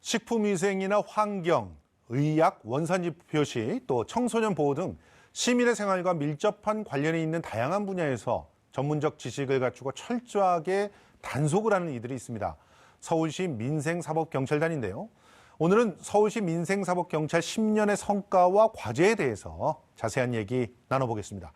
식품위생이나 환경, 의약, 원산지 표시, 또 청소년 보호 등 시민의 생활과 밀접한 관련이 있는 다양한 분야에서 전문적 지식을 갖추고 철저하게 단속을 하는 이들이 있습니다. 서울시 민생사법경찰단인데요. 오늘은 서울시 민생사법경찰 10년의 성과와 과제에 대해서 자세한 얘기 나눠보겠습니다.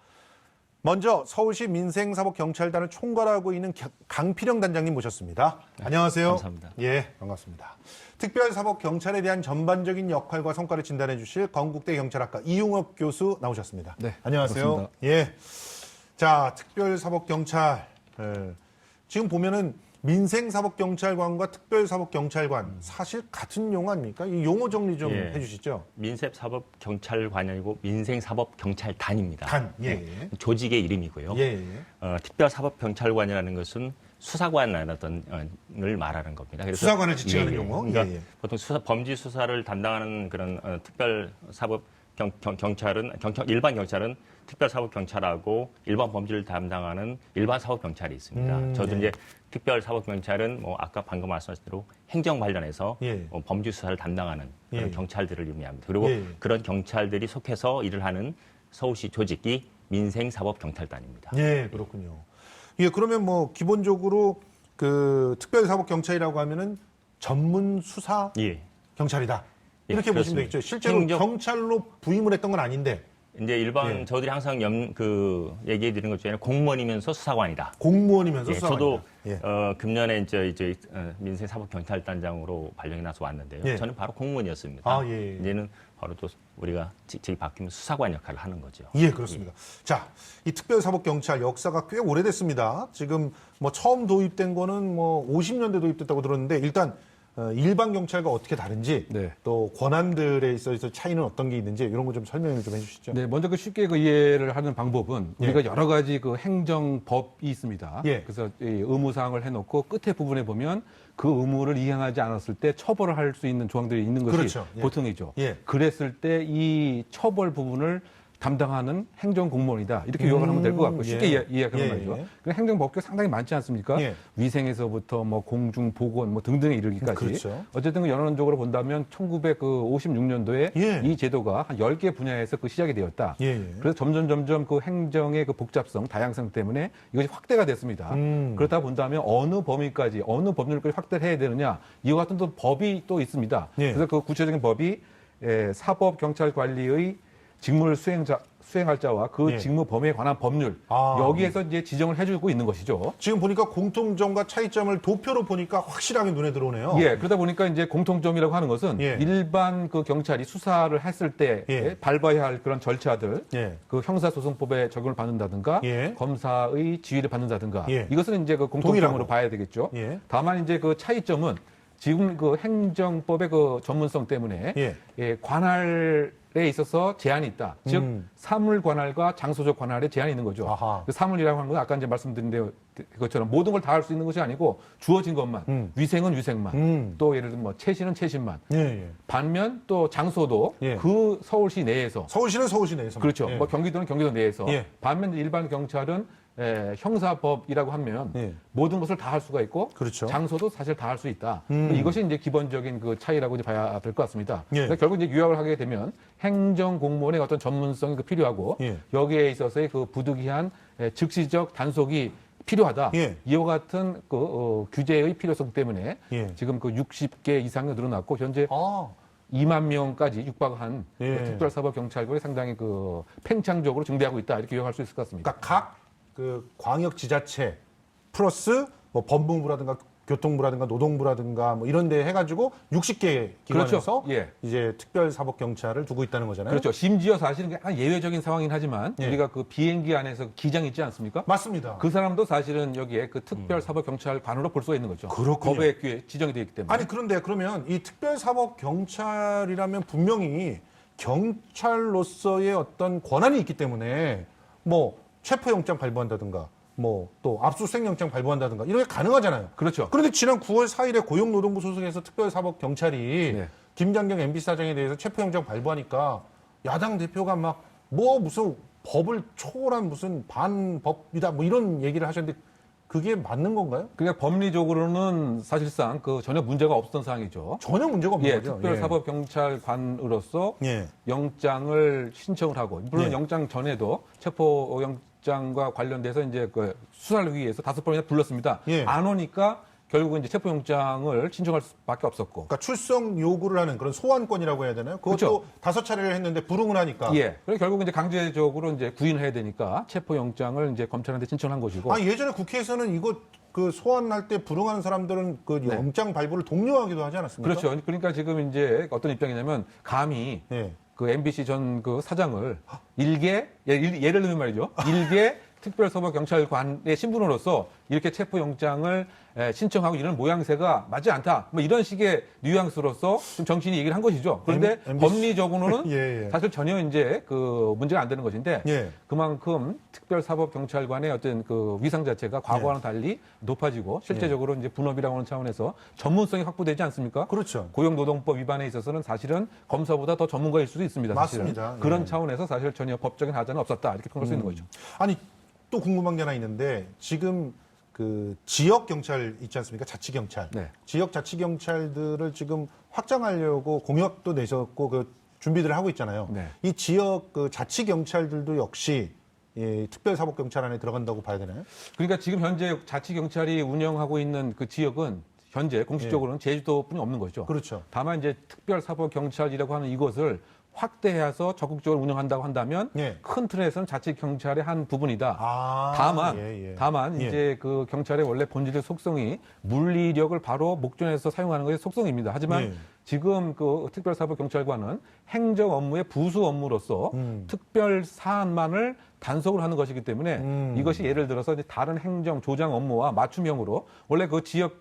먼저 서울시 민생사법경찰단을 총괄하고 있는 강필영 단장님 모셨습니다. 네, 안녕하세요. 감사합니다. 예, 반갑습니다. 특별사법경찰에 대한 전반적인 역할과 성과를 진단해 주실 건국대 경찰학과 이용업 교수 나오셨습니다. 네, 안녕하세요. 반갑습니다. 예. 자, 특별사법경찰. 지금 보면은 민생사법경찰관과 특별사법경찰관 사실 같은 용어 아닙니까? 이 용어 정리 좀 해주시죠. 민생사법경찰관이 아니고 민생사법경찰단입니다. 단, 예. 네, 조직의 이름이고요. 예. 특별사법경찰관이라는 것은 수사관을 말하는 겁니다. 그래서 수사관을 지칭하는 용어. 그러니까 보통 범죄 수사를 담당하는 그런 특별사법 경찰은 일반 경찰은 특별사법경찰하고 일반 범죄를 담당하는 일반 사법경찰이 있습니다. 저도 이제 특별사법경찰은 아까 방금 말씀하신 대로 행정 관련해서 범죄 수사를 담당하는 그런 경찰들을 의미합니다. 그리고 그런 경찰들이 속해서 일을 하는 서울시 조직이 민생사법경찰단입니다. 예, 그렇군요. 예, 그러면 기본적으로 그 특별사법경찰이라고 하면은 전문 수사 경찰이다. 이렇게 보시면 되겠죠. 실제로 경찰로 부임을 했던 건 아닌데. 이제 일반 저들이 항상 얘기해 드리는 것 중에 공무원이면서 수사관이다. 공무원이면서 수사관이다. 저도 금년에 이제 민생사법경찰단장으로 발령이 나서 왔는데요. 저는 바로 공무원이었습니다. 이제는 바로 또 우리가 직책이 바뀌면 수사관 역할을 하는 거죠. 예, 그렇습니다. 자, 이 특별사법경찰 역사가 꽤 오래됐습니다. 지금 처음 도입된 거는 50년대 도입됐다고 들었는데 일단 일반 경찰과 어떻게 다른지 또 권한들에 있어서 차이는 어떤 게 있는지 이런 거 좀 설명을 좀 해주시죠. 네, 먼저 쉽게 이해를 하는 방법은 우리가 여러 가지 행정법이 있습니다. 그래서 의무 사항을 해놓고 끝에 부분에 보면 그 의무를 이행하지 않았을 때 처벌을 할 수 있는 조항들이 있는 것이 보통이죠. 그랬을 때 이 처벌 부분을 담당하는 행정공무원이다. 이렇게 요약을 하면 될 것 같고 쉽게 이해하는 말이죠. 행정법규가 상당히 많지 않습니까? 위생에서부터 공중, 보건 등등에 이르기까지. 어쨌든 연원적으로 본다면 1956년도에 이 제도가 한 10개 분야에서 시작이 되었다. 그래서 점점 그 행정의 복잡성, 다양성 때문에 이것이 확대가 됐습니다. 그렇다 본다면 어느 범위까지, 어느 법률까지 확대를 해야 되느냐 이와 같은 또 법이 또 있습니다. 그래서 그 구체적인 법이 사법경찰관리의 직무를 수행할 자와 그 직무 범위에 관한 법률 여기에서 이제 지정을 해주고 있는 것이죠. 지금 보니까 공통점과 차이점을 도표로 보니까 확실하게 눈에 들어오네요. 그러다 보니까 이제 공통점이라고 하는 것은 일반 그 경찰이 수사를 했을 때 밟아야 할 그런 절차들, 그 형사소송법에 적용을 받는다든가 검사의 지휘를 받는다든가 이것은 이제 그 공통점으로 봐야 되겠죠. 다만 이제 그 차이점은 지금 그 행정법의 그 전문성 때문에 관할에 있어서 제한이 있다. 즉 사물 관할과 장소적 관할에 제한이 있는 거죠. 그 사물이라고 하는 건 아까 이제 말씀드린 것처럼 모든 걸 다 할 수 있는 것이 아니고 주어진 것만, 위생은 위생만, 또 예를 들면 채신은 채신만. 반면 또 장소도 그 서울시 내에서. 서울시는 서울시 내에서. 그렇죠. 경기도는 경기도 내에서. 반면 일반 경찰은 형사법이라고 하면 모든 것을 다 할 수가 있고 장소도 사실 다 할 수 있다. 이것이 이제 기본적인 그 차이라고 이제 봐야 될 것 같습니다. 그러니까 결국 이제 요약을 하게 되면 행정공무원의 어떤 전문성이 필요하고 여기에 있어서의 그 부득이한 즉시적 단속이 필요하다. 이와 같은 그 규제의 필요성 때문에 지금 그 60개 이상이 늘어났고 현재 2만 명까지 육박한 특별사법경찰관이 상당히 그 팽창적으로 증대하고 있다. 이렇게 요약할 수 있을 것 같습니다. 그러니까 각 그 광역지자체 플러스 법무부라든가 교통부라든가 노동부라든가 이런 데 해가지고 60개 기관에서 이제 특별사법경찰을 두고 있다는 거잖아요. 그렇죠. 심지어 사실은 약간 예외적인 상황이긴 하지만 우리가 그 비행기 안에서 기장 있지 않습니까? 맞습니다. 그 사람도 사실은 여기에 그 특별사법경찰관으로 볼 수가 있는 거죠. 그렇군요. 법에 지정이 되어 있기 때문에. 아니 그런데 그러면 이 특별사법경찰이라면 분명히 경찰로서의 어떤 권한이 있기 때문에 체포영장 발부한다든가 또 압수수색영장 발부한다든가 이런 게 가능하잖아요. 그렇죠. 그런데 지난 9월 4일에 고용노동부 소속에서 특별사법경찰이 김장경 MB 사장에 대해서 체포영장 발부하니까 야당 대표가 무슨 법을 초월한 무슨 반법이다 이런 얘기를 하셨는데 그게 맞는 건가요? 그러니까 법리적으로는 사실상 그 전혀 문제가 없었던 사항이죠. 전혀 문제가 없는 거죠. 특별사법경찰관으로서 예. 영장을 신청을 하고, 물론 예. 영장 전에도 체포영장과 관련돼서 이제 그 수사를 하기 위해서 5번이나 불렀습니다. 예. 안 오니까 결국은 이제 체포영장을 신청할 수밖에 없었고. 그러니까 출석 요구를 하는 그런 소환권이라고 해야 되나요? 그것도 그렇죠. 5차례를 했는데 불응을 하니까. 예. 그래서 결국 이제 강제적으로 이제 구인을 해야 되니까 체포영장을 이제 검찰한테 신청한 것이고. 아, 예전에 국회에서는 이거 그 소환할 때 불응하는 사람들은 그 네. 영장 발부를 독려하기도 하지 않았습니까? 그렇죠. 그러니까 지금 이제 어떤 입장이냐면 감히 예. 그 MBC 전 그 사장을 예를 들면 말이죠. 일개 특별서법경찰관의 신분으로서 이렇게 체포영장을 신청하고 이런 모양새가 맞지 않다. 뭐 이런 식의 뉘앙스로서 좀 정신이 얘기를 한 것이죠. 그런데 MBC 법리적으로는 예, 예. 사실 전혀 이제 그 문제가 안 되는 것인데 예. 그만큼 특별사법경찰관의 어떤 그 위상 자체가 과거와는 달리 높아지고 실제적으로 이제 분업이라고 하는 차원에서 전문성이 확보되지 않습니까? 그렇죠. 고용노동법 위반에 있어서는 사실은 검사보다 더 전문가일 수도 있습니다. 사실은. 맞습니다. 예. 그런 차원에서 사실 전혀 법적인 하자는 없었다. 이렇게 평가할 수 있는 거죠. 아니, 또 궁금한 게 하나 있는데 지금 그 지역 경찰 있지 않습니까? 자치 경찰. 네. 지역 자치 경찰들을 지금 확장하려고 공약도 내셨고 그 준비들을 하고 있잖아요. 네. 이 지역 그 자치 경찰들도 역시 예, 특별사법경찰 안에 들어간다고 봐야 되나요? 그러니까 지금 현재 자치경찰이 운영하고 있는 그 지역은 현재 공식적으로는 제주도뿐이 없는 거죠. 그렇죠. 다만 이제 특별사법경찰이라고 하는 이것을 확대해서 적극적으로 운영한다고 한다면 예. 큰 틀에서는 자치경찰의 한 부분이다. 아, 다만 예. 이제 그 경찰의 원래 본질의 속성이 물리력을 바로 목전에서 사용하는 것의 속성입니다. 하지만 예. 지금 그 특별사법경찰관은 행정 업무의 부수 업무로서 특별 사안만을 단속을 하는 것이기 때문에 이것이 예를 들어서 이제 다른 행정 조장 업무와 맞춤형으로 원래 그 지역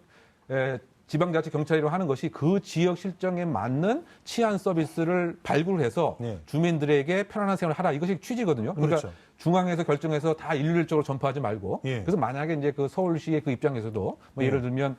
지방자치경찰이라고 하는 것이 그 지역 실정에 맞는 치안 서비스를 발굴해서 네. 주민들에게 편안한 생활을 하라. 이것이 취지거든요. 그러니까 그렇죠. 중앙에서 결정해서 다 일률적으로 전파하지 말고. 예. 그래서 만약에 이제 그 서울시의 그 입장에서도 뭐 예를 들면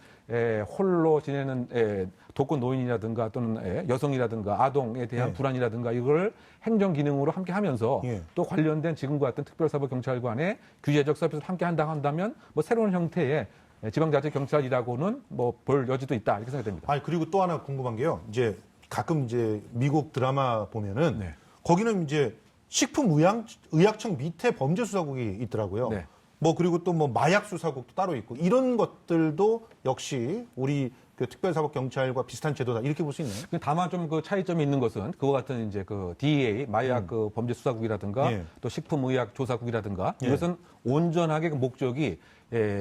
홀로 지내는 독거 노인이라든가 또는 여성이라든가 아동에 대한 예. 불안이라든가 이걸 행정 기능으로 함께 하면서 예. 또 관련된 지금과 같은 특별사법경찰관의 규제적 서비스를 함께 한다고 한다면 뭐 새로운 형태의 지방자치경찰이라고는 뭐 볼 여지도 있다 이렇게 생각됩니다. 아니 그리고 또 하나 궁금한 게요. 이제 가끔 이제 미국 드라마 보면은 네. 거기는 이제 식품의약청 밑에 범죄수사국이 있더라고요. 네. 뭐 그리고 또 뭐 마약수사국도 따로 있고 이런 것들도 역시 우리 그 특별사법경찰과 비슷한 제도다 이렇게 볼 수 있나요? 다만 좀 그 차이점이 있는 것은 그와 같은 이제 그 DEA 마약 그 범죄수사국이라든가 예. 또 식품의약조사국이라든가 예. 이것은 온전하게 그 목적이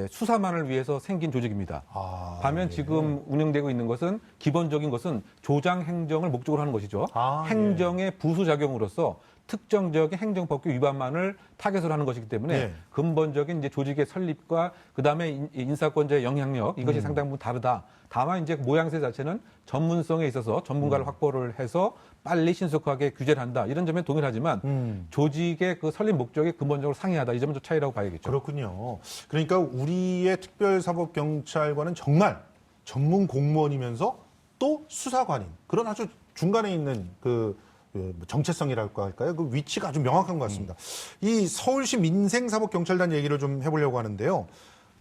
수사만을 위해서 생긴 조직입니다. 반면 예. 지금 운영되고 있는 것은 기본적인 것은 조장 행정을 목적으로 하는 것이죠. 예. 행정의 부수작용으로서 특정적인 행정법규 위반만을 타겟으로 하는 것이기 때문에 예. 근본적인 이제 조직의 설립과 그다음에 인사권자의 영향력 이것이 상당 부분 다르다. 다만 이제 모양새 자체는 전문성에 있어서 전문가를 확보를 해서 빨리 신속하게 규제를 한다. 이런 점에 동일하지만 조직의 그 설립 목적이 근본적으로 상이하다. 이 점은 좀 차이라고 봐야겠죠. 그렇군요. 그러니까 우리의 특별사법경찰관은 정말 전문 공무원이면서 또 수사관인 그런 아주 중간에 있는 그 정체성이랄까 할까요? 그 위치가 아주 명확한 것 같습니다. 이 서울시 민생사법경찰단 얘기를 좀 해보려고 하는데요.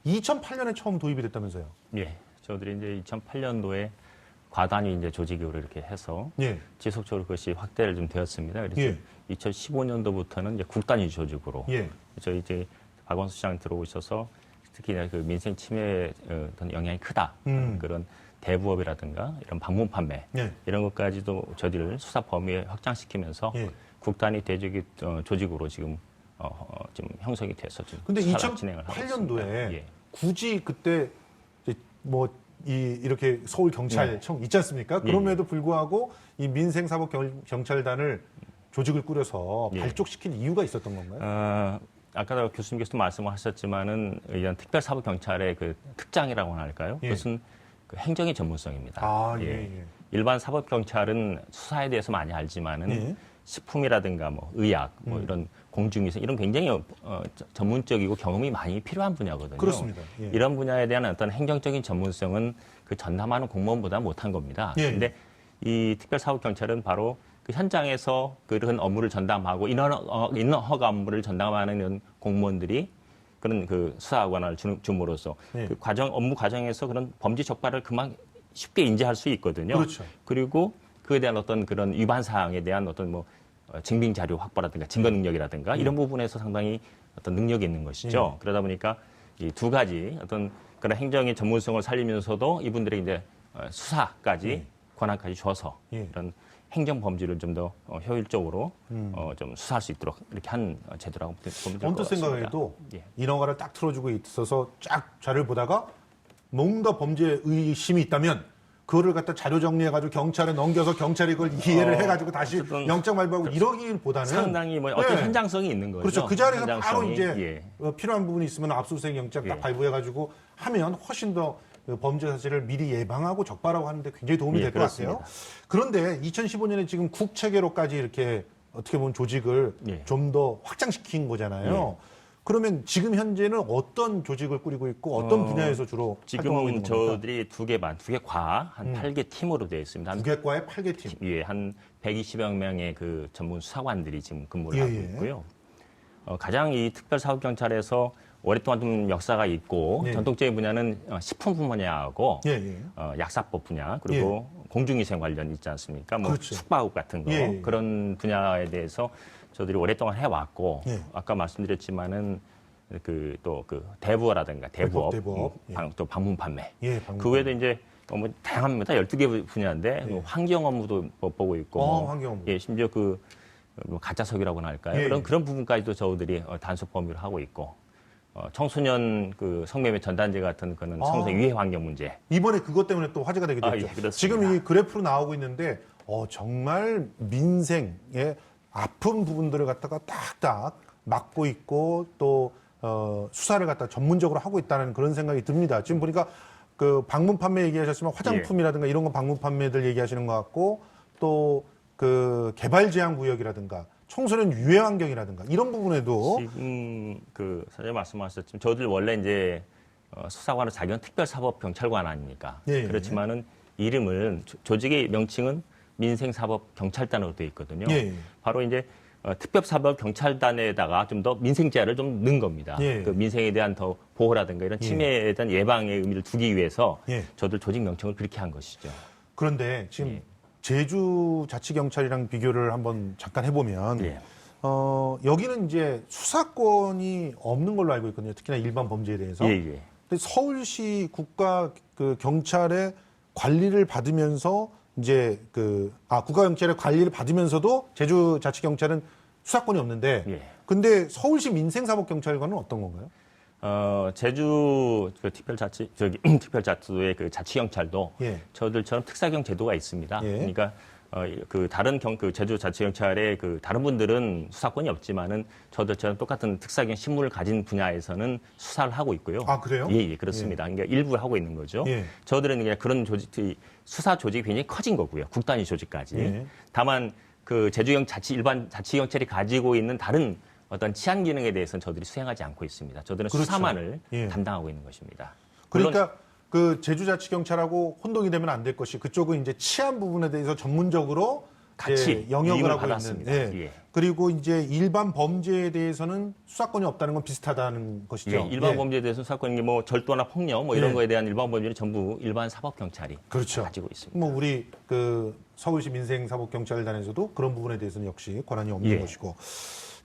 2008년에 처음 도입이 됐다면서요? 예. 저들이 이제 2008년도에 과단위 이제 조직으로 이렇게 해서 예. 지속적으로 그것이 확대를 좀 되었습니다. 그래서 예. 2015년도부터는 이제 국단위 조직으로 예. 저희 이제 박원순 시장 들어오셔서 특히 그 민생 침해에 어떤 영향이 크다 그런 대부업이라든가 이런 방문 판매 예. 이런 것까지도 저희를 수사 범위에 확장시키면서 예. 국단위 대조기 조직으로 지금 좀 형성이 돼서 좀 근데 수사를 진행을 하고 있습니다. 2008년도에 예. 굳이 그때 뭐 이렇게 서울 경찰청 있지 않습니까? 그럼에도 불구하고 이 민생사법 경찰단을 조직을 꾸려서 예. 발족시킨 이유가 있었던 건가요? 아까 교수님께서도 말씀하셨지만은 이런 특별사법경찰의 그 특장이라고 할까요? 예. 그것은 그 행정의 전문성입니다. 예. 일반 사법경찰은 수사에 대해서 많이 알지만은 예. 식품이라든가 뭐 의학, 뭐 이런 공중위생 이런 굉장히 전문적이고 경험이 많이 필요한 분야거든요. 그렇습니다. 예. 이런 분야에 대한 어떤 행정적인 전문성은 그 전담하는 공무원보다 못한 겁니다. 예. 그런데 이 특별사법경찰은 바로 그 현장에서 그런 업무를 전담하고 인허가 업무를 전담하는 공무원들이 그런 그 수사 권한을 줌으로써 예. 그 업무 과정에서 그런 범죄 적발을 그만 쉽게 인지할 수 있거든요. 그렇죠. 그리고 그에 대한 어떤 그런 위반 사항에 대한 어떤 뭐 증빙 자료 확보라든가 증거 능력이라든가 이런 부분에서 상당히 어떤 능력이 있는 것이죠. 그러다 보니까 이 두 가지 어떤 그런 행정의 전문성을 살리면서도 이분들에게 이제 수사까지 권한까지 줘서 그런 행정 범죄를 좀 더 효율적으로 좀 수사할 수 있도록 이렇게 한 제도라고 보면 될 것 언뜻 같습니다. 생각해도 예. 인허가를 딱 틀어주고 있어서 쫙 자료를 보다가 뭔가 범죄 의심이 있다면 그거를 갖다 자료 정리해가지고 경찰에 넘겨서 경찰이 그걸 이해를 해가지고 다시 어쨌든 영장 발부하고 이러기보다는 상당히 뭐 어떤 네. 현장성이 있는 거죠. 그렇죠. 그 자리에서 바로 현장성이. 이제 예. 필요한 부분이 있으면 압수수색 영장 딱 예. 발부해가지고 하면 훨씬 더 그 범죄 사실을 미리 예방하고 적발하고 하는데 굉장히 도움이 예, 될 것 같아요. 그런데 2015년에 지금 국체계로까지 이렇게 어떻게 보면 조직을 예. 좀 더 확장시킨 거잖아요. 그러면 지금 현재는 어떤 조직을 꾸리고 있고 어떤 분야에서 주로 활동하고 있는 지금 겁니까? 저들이 두 개 과 한 8개 팀으로 되어 있습니다. 한, 국외과의 8개 팀. 예, 한 120여 명의 그 전문 수사관들이 지금 근무를 예, 하고 예. 있고요. 가장 이 특별사법경찰에서 오랫동안 좀 역사가 있고 예. 전통적인 분야는 식품 분야하고 예, 예. 약사법 분야 그리고 공중위생 관련 있지 않습니까? 뭐 그렇죠. 숙박업 같은 거 예, 예. 그런 분야에 대해서 저들이 오랫동안 해왔고 예. 아까 말씀드렸지만은 그 또 그 대부업이라든가 대부업, 대부업. 예. 또 방문 판매 예, 방금. 그 외에도 이제 뭐 다양합니다. 12개 분야인데 예. 뭐 환경 업무도 보고 있고 뭐 환경 업무. 예, 심지어 그 뭐 가짜석이라고나 할까요? 예, 예. 그런 부분까지도 저들이 단속 범위를 하고 있고 청소년 그 성매매 전단지 같은 그런 성소년 유해 환경 문제. 이번에 그것 때문에 또 화제가 되게 됐죠. 예, 그렇습니다. 지금 이 그래프로 나오고 있는데 정말 민생의 아픈 부분들을 갖다가 딱딱 막고 있고 또 수사를 갖다 전문적으로 하고 있다는 그런 생각이 듭니다. 지금 보니까 그 방문 판매 얘기하셨지만 화장품이라든가 이런 거 방문 판매들 얘기하시는 것 같고 또 그 개발 제한 구역이라든가 청소년 유해 환경이라든가 이런 부분에도 지금 그 사장님 말씀하셨지만 저들 원래 이제 수사관은 자기는 특별사법경찰관 아닙니까? 예, 예. 그렇지만은 이름을 조직의 명칭은 민생사법경찰단으로 되어 있거든요. 예, 예. 바로 이제 특별사법경찰단에다가 좀 더 민생제한을 좀 넣은 겁니다. 예. 그 민생에 대한 더 보호라든가 이런 침해에 대한 예방의 의미를 두기 위해서 예. 저들 조직 명칭을 그렇게 한 것이죠. 그런데 지금 예. 제주자치경찰이랑 비교를 한번 잠깐 해보면 예. 여기는 이제 수사권이 없는 걸로 알고 있거든요. 특히나 일반 범죄에 대해서. 예, 예. 근데 서울시 국가 그 경찰의 관리를 받으면서 이제 국가 경찰의 관리를 받으면서도 제주자치경찰은 수사권이 없는데, 예. 근데 서울시 민생사법경찰관은 어떤 건가요? 제주 그 특별자치도의 그 자치경찰도 예. 저들처럼 특사경 제도가 있습니다. 예. 그러니까 그 다른 그 제주 자치경찰의 그 다른 분들은 수사권이 없지만은 저들처럼 똑같은 특사경 신문을 가진 분야에서는 수사를 하고 있고요. 아, 그래요? 예, 그렇습니다. 그러니까 일부 하고 있는 거죠. 예. 저들은 그냥 그런 수사 조직이 굉장히 커진 거고요. 국단위 조직까지. 예. 다만 그 제주경 일반 자치경찰이 가지고 있는 다른 어떤 치안 기능에 대해서는 저들이 수행하지 않고 있습니다. 저들은 그렇죠. 수사만을 예. 담당하고 있는 것입니다. 물론 그러니까 그 제주자치경찰하고 혼동이 되면 안 될 것이 그쪽은 이제 치안 부분에 대해서 전문적으로 같이 이제 영역을 이임을 하고 받았습니다. 있는. 예. 그리고 이제 일반 범죄에 대해서는 수사권이 없다는 건 비슷하다는 것이죠. 예, 일반 예. 범죄에 대해서는 수사권이 뭐 절도나 폭력 뭐 이런 예. 거에 대한 일반 범죄는 전부 일반 사법경찰이 그렇죠. 가지고 있습니다. 뭐 우리 그 서울시 민생사법경찰단에서도 그런 부분에 대해서는 역시 권한이 없는 예. 것이고.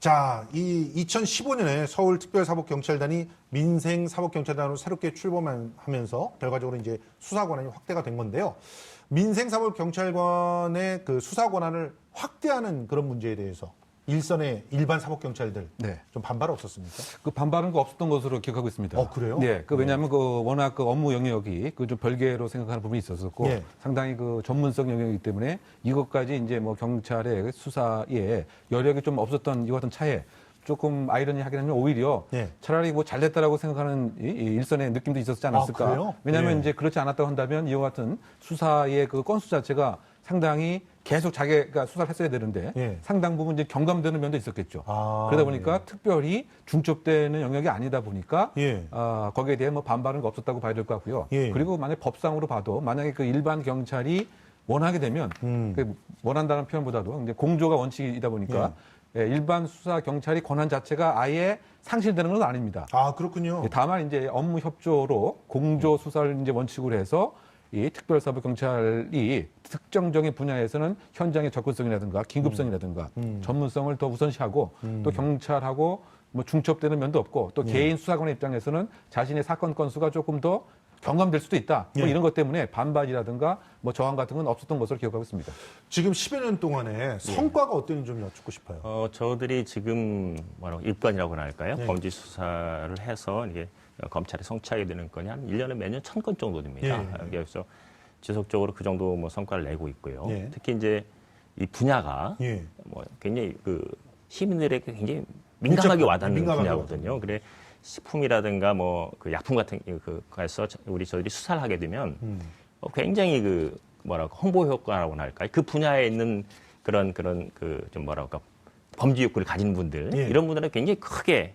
자, 이 2015년에 서울특별사법경찰단이 민생사법경찰단으로 새롭게 출범하면서 결과적으로 이제 수사 권한이 확대가 된 건데요. 민생사법경찰관의 그 수사 권한을 확대하는 그런 문제에 대해서 일선의 일반 사법경찰들 네. 좀 반발 없었습니까? 그 반발은 그 없었던 것으로 기억하고 있습니다. 그래요? 네. 왜냐하면 그 워낙 그 업무 영역이 그 좀 별개로 생각하는 부분이 있었었고 예. 상당히 상당히 그 전문성 영역이기 때문에 이것까지 이제 뭐 경찰의 수사에 여력이 좀 없었던 이와 같은 차에 조금 아이러니하긴 하면 오히려 예. 차라리 뭐 잘됐다라고 생각하는 이 일선의 느낌도 있었지 않았을까. 그래요? 왜냐하면 예. 이제 그렇지 않았다고 한다면 이와 같은 수사의 그 건수 자체가 상당히 계속 자기가 수사를 했어야 되는데 예. 상당 부분 이제 경감되는 면도 있었겠죠. 아, 그러다 보니까 특별히 중첩되는 영역이 아니다 보니까 예. 거기에 대해 뭐 반발은 없었다고 봐야 될 것 같고요. 예. 그리고 만약 법상으로 봐도 만약에 그 일반 경찰이 원하게 되면 그 원한다는 표현보다도 이제 공조가 원칙이다 보니까 일반 수사 경찰이 권한 자체가 아예 상실되는 건 아닙니다. 아, 그렇군요. 다만 이제 업무 협조로 공조 수사를 이제 원칙으로 해서 이 특별사법 경찰이 특정적인 분야에서는 현장의 접근성이라든가 긴급성이라든가 전문성을 더 우선시하고 또 경찰하고 뭐 중첩되는 면도 없고 또 개인 수사관의 입장에서는 자신의 사건 건수가 조금 더 경감될 수도 있다. 뭐 이런 것 때문에 반발이라든가 뭐 저항 같은 건 없었던 것으로 기억하고 있습니다. 지금 10여 년 동안에 성과가 어땠는지 좀 여쭙고 싶어요. 저들이 지금 입건이라고나 할까요? 네. 범죄 수사를 해서 이게 검찰에 송치하게 되는 건이 한 1년에 매년 1,000건 정도 됩니다. 그래서 지속적으로 그 정도 뭐 성과를 내고 있고요. 예. 특히 이제 이 분야가 예. 뭐 굉장히 그 시민들에게 굉장히 민감하게 와닿는 분야거든요. 그래 식품이라든가 뭐 그 약품 같은 그에서 저희들이 수사를 하게 되면 굉장히 그 뭐랄까 홍보 효과라고나 할까요? 그 분야에 있는 그런 그 좀 뭐랄까 범죄 욕구를 가진 분들 예. 이런 분들은 굉장히 크게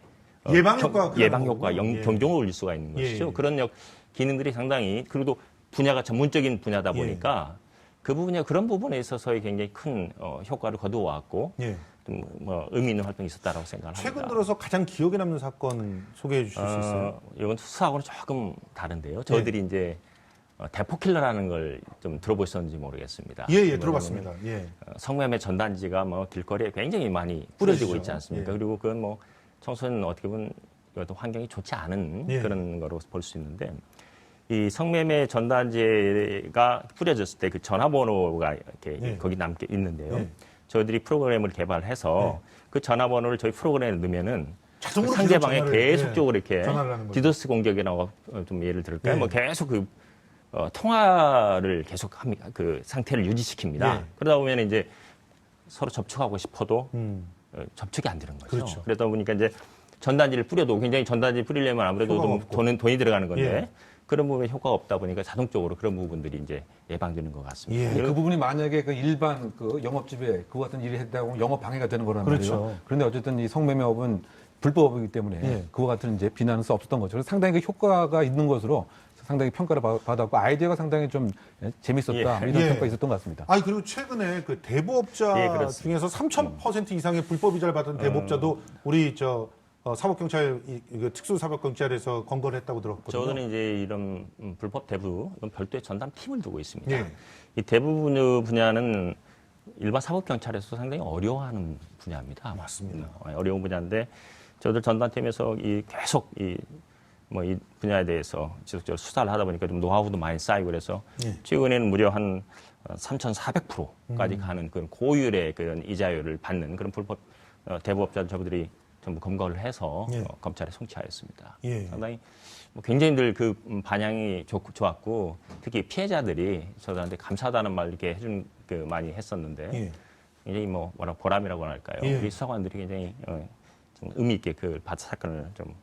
예방 효과가 경종을 울릴 수가 있는 것이죠. 예. 그런 기능들이 상당히 그리고 또 분야가 전문적인 분야다 보니까 그 부분에 그런 부분에 있어서의 굉장히 큰 효과를 거두어왔고 좀 뭐 의미 있는 활동이 있었다라고 생각합니다. 최근 들어서 가장 기억에 남는 사건 소개해 주실 수 있어요? 이건 수사하고는 조금 다른데요. 저희들이 이제 대포킬러라는 걸 좀 들어보셨는지 모르겠습니다. 예, 들어봤습니다. 예. 성매매 전단지가 뭐 길거리에 굉장히 많이 뿌려지고 뿌려지죠. 있지 않습니까? 예. 그리고 그건 뭐 청소년 어떻게 보면 이것도 환경이 좋지 않은 예. 그런 거로 볼 수 있는데 이 성매매 전단지가 뿌려졌을 때 그 전화번호가 이렇게 예. 거기 남게 있는데요. 예. 저희들이 프로그램을 개발해서 그 전화번호를 저희 프로그램에 넣으면은 자동으로 상대방에 전화를, 계속적으로 이렇게 전화를 하는 거죠. 디도스 공격이라고 좀 예를 들을까요? 예. 뭐 계속 그 통화를 계속 합니다. 그 상태를 유지시킵니다. 예. 그러다 보면 이제 서로 접촉하고 싶어도 접촉이 안 되는 거죠. 그렇죠. 그러다 보니까 이제 전단지를 뿌려도 굉장히 전단지 뿌리려면 아무래도 효과가 좀 없고. 돈이 들어가는 건데 예. 그런 부분에 효과가 없다 보니까 자동적으로 그런 부분들이 이제 예방되는 것 같습니다. 예. 그 부분이 만약에 그 일반 그 영업집에 그 같은 일이 했다고 하면 영업 방해가 되는 거란 그렇죠. 말이에요. 그런데 어쨌든 이 성매매업은 불법이기 때문에 예. 그와 같은 이제 비난은 수 없었던 거죠. 그래서 상당히 그 효과가 있는 것으로 상당히 평가를 받았고 아이디어가 상당히 좀 재밌었다 예. 이런 예. 평가가 있었던 것 같습니다. 아니 그리고 최근에 그 대부업자 예, 그렇습니다. 중에서 3,000% 이상의 불법 이자를 받은 대부업자도 우리 사법경찰 특수사법경찰에서 검거를 했다고 들었거든요. 저는 이제 이런 불법 대부 이건 별도의 전담 팀을 두고 있습니다. 예. 이 대부 분야는 일반 사법경찰에서 상당히 어려워하는 분야입니다. 맞습니다. 어려운 분야인데 저들 전담팀에서 계속 이 분야에 대해서 지속적으로 수사를 하다 보니까 좀 노하우도 많이 쌓이고 그래서 예. 최근에는 무려 한 3,400%까지 가는 그런 고율의 그런 이자율을 받는 그런 불법 대부업자 저들이 전부 검거를 해서 예. 검찰에 송치하였습니다. 예. 상당히 굉장히들 그 반향이 좋았고 특히 피해자들이 저들한테 감사하다는 말 이렇게 해준 많이 했었는데 예. 굉장히 보람이라고 할까요? 예. 우리 수사관들이 굉장히 좀 의미 있게 그 사건을 좀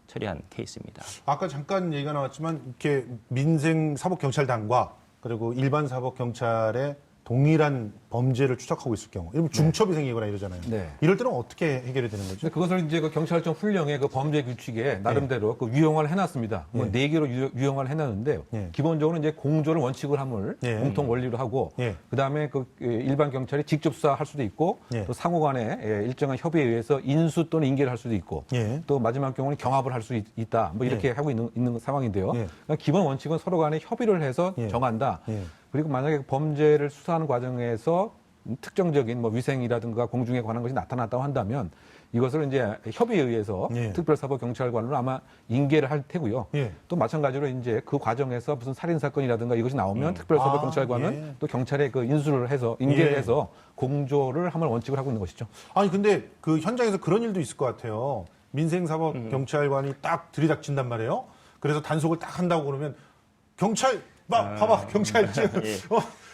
처리한 케이스입니다. 아까 잠깐 얘기가 나왔지만 이렇게 민생 사법경찰단과 그리고 일반 사법경찰의 동일한 범죄를 추적하고 있을 경우, 이러면 중첩이 생기거나 이러잖아요. 네. 이럴 때는 어떻게 해결이 되는 거죠? 근데 그것을 이제 그 경찰청 훈령의 그 범죄 규칙에 나름대로 그 유형화를 해놨습니다. 뭐 예. 4개로 유형화를 해놨는데 예. 기본적으로 이제 공조를 원칙을 함을 예. 공통 원리로 하고 예. 그다음에 그 일반 경찰이 직접 수사할 수도 있고 예. 또 상호간에 일정한 협의에 의해서 인수 또는 인계를 할 수도 있고 예. 또 마지막 경우는 경합을 할 수 있다. 뭐 이렇게 하고 있는 상황인데요. 예. 그러니까 기본 원칙은 서로 간에 협의를 해서 예. 정한다. 예. 그리고 만약에 범죄를 수사하는 과정에서 특정적인 뭐 위생이라든가 공중에 관한 것이 나타났다고 한다면 이것을 이제 협의에 의해서 예. 특별사법경찰관으로 아마 인계를 할 테고요. 예. 또 마찬가지로 이제 그 과정에서 무슨 살인 사건이라든가 이것이 나오면 특별사법경찰관은 아, 예. 또 경찰에 그 인수를 해서 인계를 예. 해서 공조를 함을 원칙을 하고 있는 것이죠. 아니 근데 그 현장에서 그런 일도 있을 것 같아요. 민생사법경찰관이 딱 들이닥친단 말이에요. 그래서 단속을 딱 한다고 그러면 경찰 봐봐 경찰 지금 예.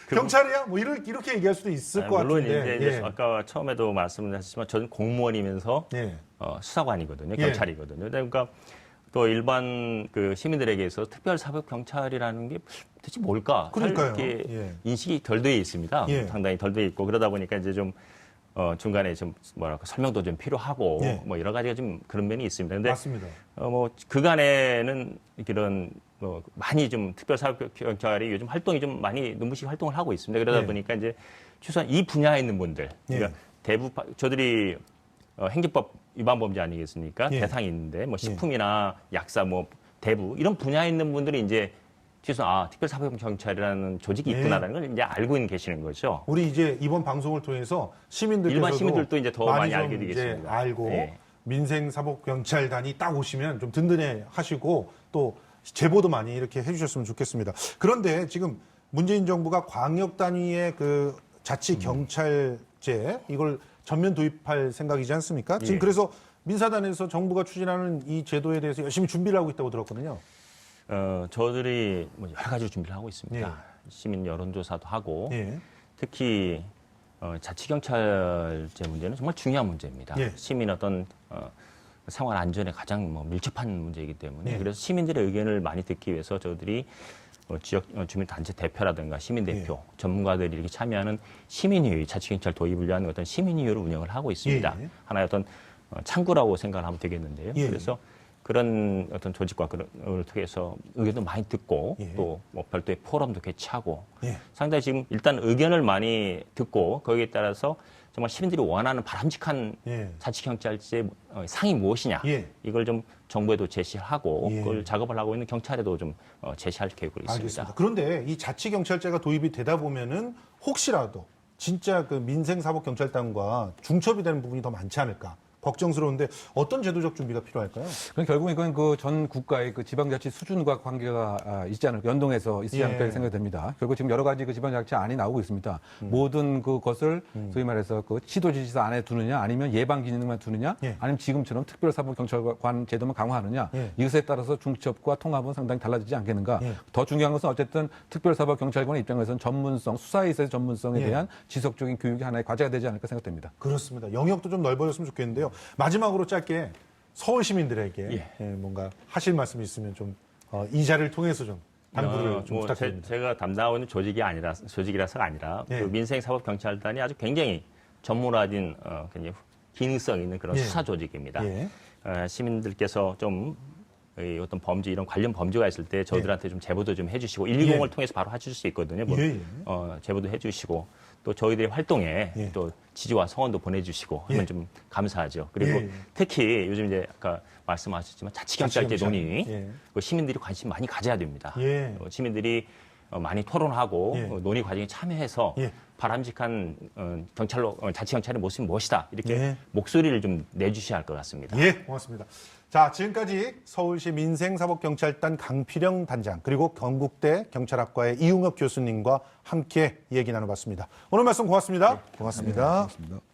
경찰이야? 뭐 이렇게 얘기할 수도 있을 것 물론 같은데. 이제 아까 처음에도 말씀드렸지만 저는 공무원이면서 예. 수사관이거든요. 예. 경찰이거든요. 그러니까 또 일반 그 시민들에게서 특별사법경찰이라는 게 도대체 뭘까? 그러니까요. 이렇게 예. 인식이 덜 돼 있습니다. 예. 상당히 덜 돼 있고 그러다 보니까 이제 좀 중간에 좀 설명도 좀 필요하고 예. 뭐 여러 가지가 좀 그런 면이 있습니다. 근데 맞습니다. 그간에는 이런 많이 좀 특별사법경찰이 요즘 활동이 좀 많이 눈부시게 활동을 하고 있습니다. 그러다 예. 보니까 이제 최소한 이 분야에 있는 분들, 그러니까 저들이 행정법 위반 범죄 아니겠습니까? 예. 대상이 있는데 뭐 식품이나 약사, 뭐 대부 이런 분야에 있는 분들이 이제 특별사법경찰이라는 조직이 있구나라는 걸 이제 알고 계시는 거죠. 우리 이제 이번 방송을 통해서 시민들께서도 일반 시민들도 이제 더 많이 알게 좀 되겠습니다. 이제 알고 예. 민생사법경찰단이 딱 오시면 좀 든든해 하시고 또 제보도 많이 이렇게 해주셨으면 좋겠습니다. 그런데 지금 문재인 정부가 광역 단위의 그 자치경찰제 이걸 전면 도입할 생각이지 않습니까? 지금 예. 그래서 민사단에서 정부가 추진하는 이 제도에 대해서 열심히 준비를 하고 있다고 들었거든요. 저들이 뭐 여러 가지 준비를 하고 있습니다. 예. 시민 여론조사도 하고 예. 특히 자치경찰제 문제는 정말 중요한 문제입니다. 예. 시민 어떤 생활 안전에 가장 뭐 밀접한 문제이기 때문에 예. 그래서 시민들의 의견을 많이 듣기 위해서 저들이 지역 주민단체 대표라든가 시민대표, 예. 전문가들이 이렇게 참여하는 시민의회, 자치경찰 도입을 위한 어떤 시민의회를 운영을 하고 있습니다. 예. 하나의 어떤 창구라고 생각을 하면 되겠는데요. 예. 그래서 그런 어떤 조직과 그걸 통해서 의견도 많이 듣고 예. 또 뭐 별도의 포럼도 개최하고 예. 상당히 지금 일단 의견을 많이 듣고 거기에 따라서 정말 시민들이 원하는 바람직한 예. 자치경찰제 상이 무엇이냐 예. 이걸 좀 정부에도 제시하고 예. 그걸 작업을 하고 있는 경찰에도 좀 제시할 계획으로 있습니다. 알겠습니다. 그런데 이 자치경찰제가 도입이 되다 보면은 혹시라도 진짜 그 민생사법경찰단과 중첩이 되는 부분이 더 많지 않을까 걱정스러운데 어떤 제도적 준비가 필요할까요? 그럼 결국 이건 그 전 국가의 그 지방자치 수준과 관계가 있지 않을까, 연동해서 있지 예. 않을까 생각이 됩니다. 결국 지금 여러 가지 그 지방자치 안이 나오고 있습니다. 모든 그것을 소위 말해서 그 시도지시사 안에 두느냐, 아니면 예방 기능만 두느냐, 예. 아니면 지금처럼 특별사법경찰관 제도만 강화하느냐, 예. 이것에 따라서 중첩과 통합은 상당히 달라지지 않겠는가. 예. 더 중요한 것은 어쨌든 특별사법경찰관의 입장에서는 전문성, 수사에 있어서 전문성에 예. 대한 지속적인 교육이 하나의 과제가 되지 않을까 생각됩니다. 그렇습니다. 영역도 좀 넓어졌으면 좋겠는데요. 마지막으로 짧게 서울 시민들에게 예. 뭔가 하실 말씀이 있으면 좀 이 자리를 통해서 좀 당부를 좀 부탁드립니다. 제가 담당하고 있는 조직이라서가 아니라 예. 그 민생사법경찰단이 아주 굉장히 전문화된 굉장히 기능성 있는 그런 예. 수사 조직입니다. 예. 시민들께서 좀 어떤 범죄 이런 관련 범죄가 있을 때 저희들한테 좀 제보도 좀 해주시고 120을 예. 통해서 바로 하실 수 있거든요. 뭐, 예, 예. 제보도 해주시고 또 저희들의 활동에 예. 또 지지와 성원도 보내주시고 예. 하면 좀 감사하죠. 그리고 예, 예. 특히 요즘 이제 아까 말씀하셨지만 자치경찰제 자치경찰. 논의 예. 시민들이 관심 많이 가져야 됩니다. 예. 시민들이 많이 토론하고 예. 논의 과정에 참여해서 예. 바람직한 자치경찰의 모습이 무엇이다 이렇게 예. 목소리를 좀 내주셔야 할 것 같습니다. 예, 고맙습니다. 자, 지금까지 서울시 민생사법경찰단 강필영 단장 그리고 경북대 경찰학과의 이웅엽 교수님과 함께 얘기 나눠봤습니다. 오늘 말씀 고맙습니다. 고맙습니다. 고맙습니다.